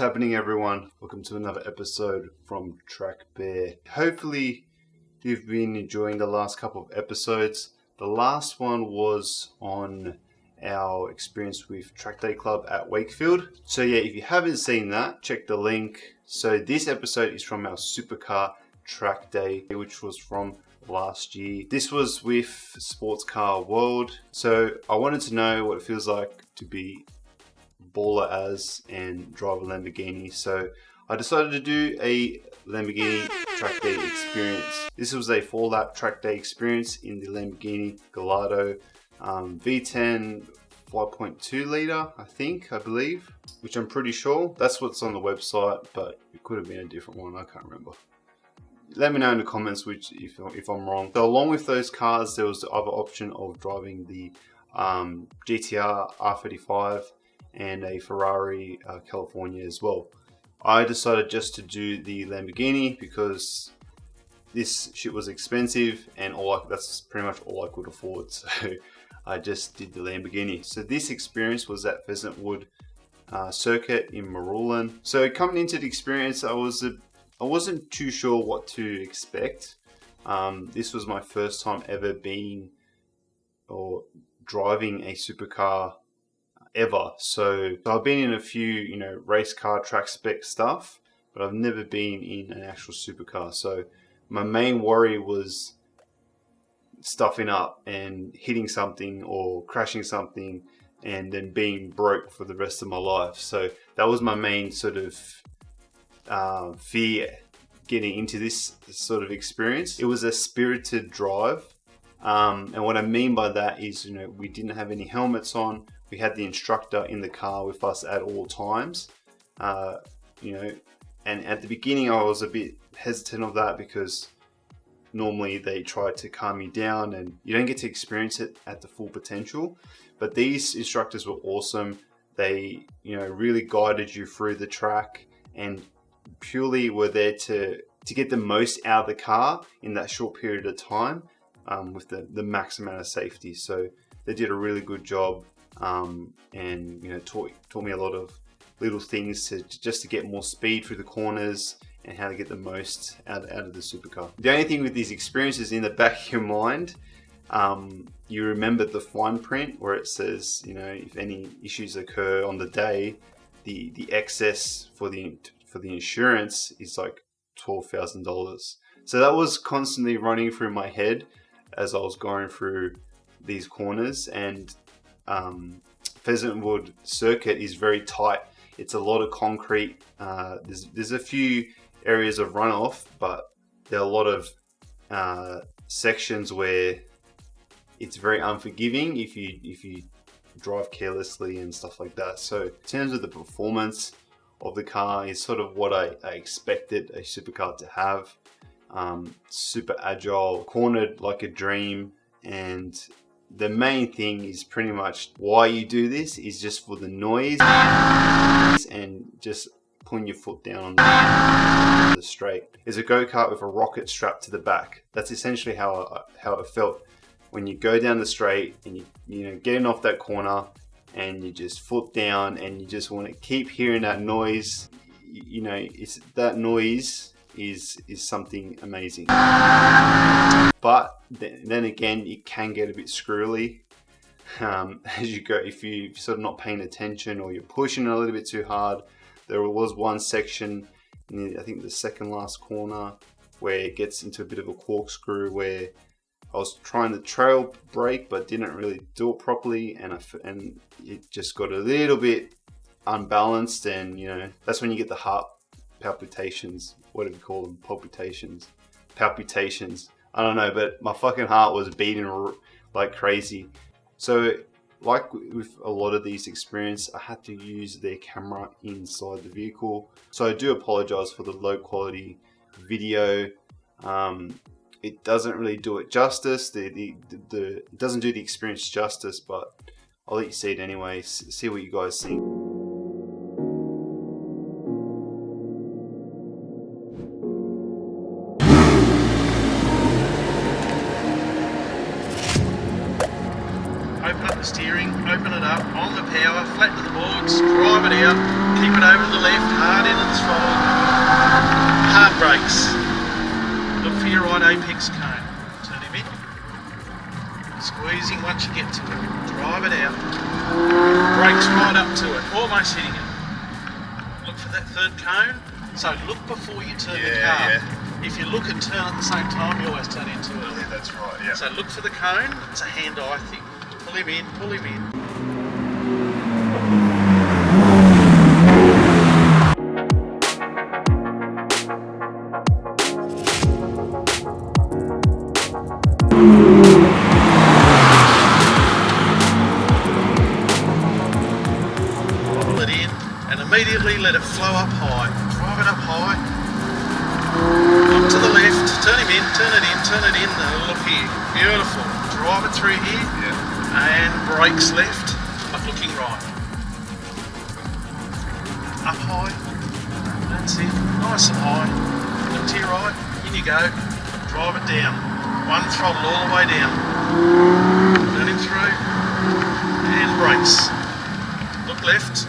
happening, everyone? Welcome to another episode from trackday. Hopefully you've been enjoying the last couple of episodes. The last one was on our experience with Trackday Club at Wakefield. So yeah, if you haven't seen that, check the link. So this episode is from our supercar track day, which was from last year. This was with Sports Car World. So I wanted to know what it feels like to be baller as and drive a Lamborghini. So I decided to do a Lamborghini track day experience. This was a 4-lap track day experience in the Lamborghini Gallardo V10 5.2 litre, I believe, which I'm pretty sure. That's what's on the website, but it could have been a different one, I can't remember. Let me know in the comments if I'm wrong. So along with those cars, there was the other option of driving the GTR R35 and a Ferrari California as well. I decided just to do the Lamborghini because this shit was expensive and that's pretty much all I could afford. So I just did the Lamborghini. So this experience was at Pheasant Wood Circuit in Marulan. So coming into the experience, I wasn't too sure what to expect. This was my first time ever being or driving a supercar ever. So I've been in a few, race car track spec stuff, but I've never been in an actual supercar. So my main worry was stuffing up and hitting something or crashing something and then being broke for the rest of my life. So that was my main sort of fear getting into this sort of experience. It was a spirited drive. And what I mean by that is, we didn't have any helmets on. We had the instructor in the car with us at all times, and at the beginning I was a bit hesitant of that because normally they try to calm me down and you don't get to experience it at the full potential. But these instructors were awesome. They, really guided you through the track and purely were there to get the most out of the car in that short period of time with the max amount of safety. So they did a really good job. And taught me a lot of little things to get more speed through the corners and how to get the most out of the supercar. The only thing with these experiences, in the back of your mind, you remember the fine print where it says, if any issues occur on the day, the excess for the insurance is like $12,000. So that was constantly running through my head as I was going through these corners. And Pheasant Wood Circuit is very tight. It's a lot of concrete. There's a few areas of runoff, but there are a lot of sections where it's very unforgiving if you drive carelessly and stuff like that. So in terms of the performance of the car, is sort of what I expected a supercar to have. Super agile, cornered like a dream, and the main thing is pretty much why you do this is just for the noise and just putting your foot down on the straight. There's a go-kart with a rocket strapped to the back. That's essentially how it felt when you go down the straight and you getting off that corner and you just foot down and you just want to keep hearing that noise. It's that noise is something amazing. But then again, it can get a bit squirrely as you go. If you're sort of not paying attention or you're pushing a little bit too hard. There was one section, I think the second last corner, where it gets into a bit of a corkscrew where I was trying to trail brake but didn't really do it properly, and it just got a little bit unbalanced, and that's when you get the heart palpitations. What do we call them? Palpitations. I don't know, but my fucking heart was beating like crazy. So like with a lot of these experiences, I had to use their camera inside the vehicle. So I do apologize for the low quality video. It doesn't really do it justice. It doesn't do the experience justice, but I'll let you see it anyway. See what you guys think. Open up the steering, open it up, on the power, flatten the boards, drive it out, keep it over to the left, hard into the throttle, hard brakes. Look for your right apex cone, turn him in, squeezing once you get to it, drive it out, brakes right up to it, almost hitting it. Look for that third cone, so look before you turn the car. Yeah. If you look and turn at the same time, you always turn into it. Yeah, that's right, yeah. So look for the cone, it's a hand-eye thing. Pull him in, pull him in. Pull it in and immediately let it flow up high. Drive it up high. Look to the left, turn him in, turn it in, turn it in. Look here, beautiful. Drive it through here, and brakes left, but looking right. Up high, that's it, nice and high. Look to your right, in you go. Drive it down, one throttle all the way down. Turn him through, and brakes. Look left.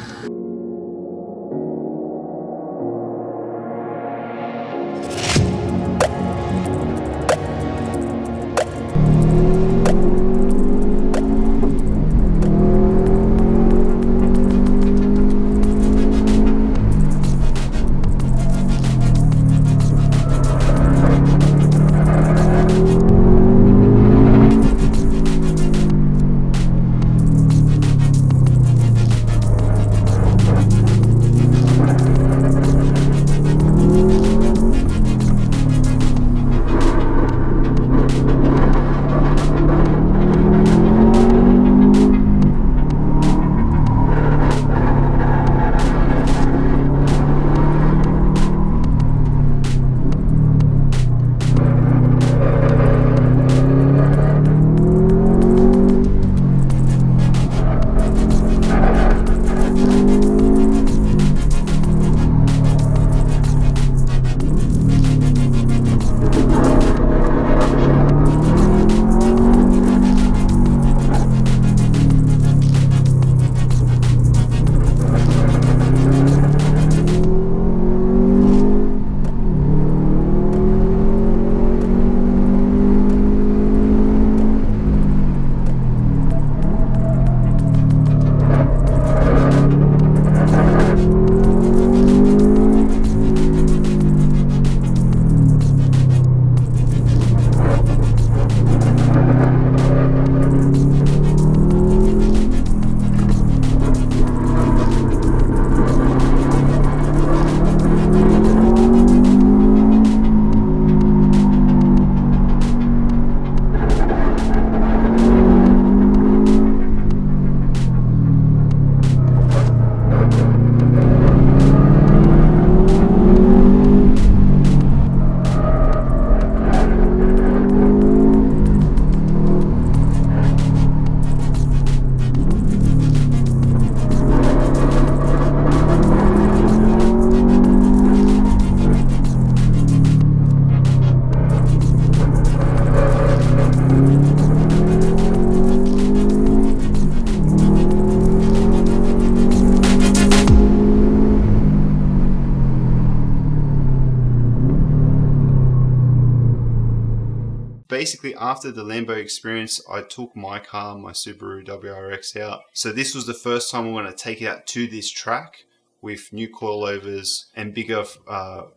Basically, after the Lambo experience, I took my car, my Subaru WRX out. So this was the first time I'm going to take it out to this track with new coilovers and bigger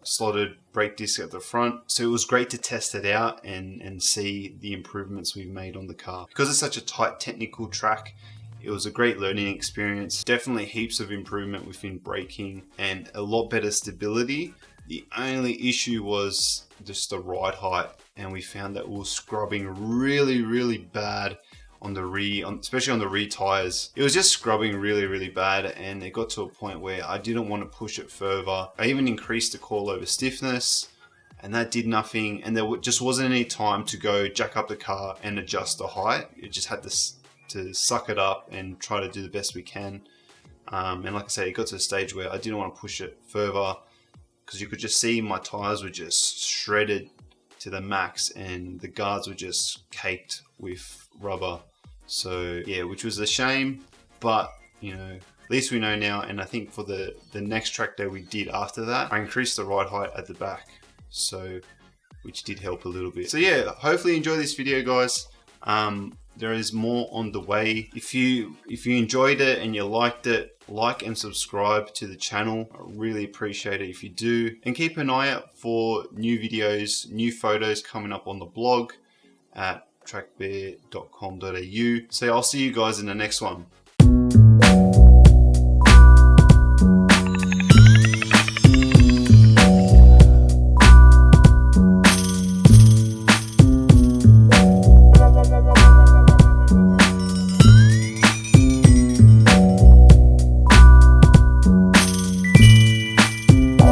slotted brake disc at the front. So it was great to test it out and see the improvements we've made on the car. Because it's such a tight technical track, it was a great learning experience. Definitely heaps of improvement within braking and a lot better stability. The only issue was just the ride height, and we found that we were scrubbing really bad on the rear, especially on the rear tires. It was just scrubbing really bad, and it got to a point where I didn't want to push it further. I even increased the coilover stiffness, and that did nothing, and there just wasn't any time to go jack up the car and adjust the height. It just had to suck it up and try to do the best we can. And like I say, it got to a stage where I didn't want to push it further, because you could just see my tires were just shredded to the max and the guards were just caked with rubber. So yeah, which was a shame. but you know, at least we know now. And I think for the next track day we did after that, I increased the ride height at the back, so which did help a little bit. So yeah, hopefully you enjoy this video, guys. There is more on the way. If you enjoyed it and you liked it, like and subscribe to the channel. I really appreciate it if you do. And keep an eye out for new videos, new photos coming up on the blog at trackbear.com.au. So I'll see you guys in the next one.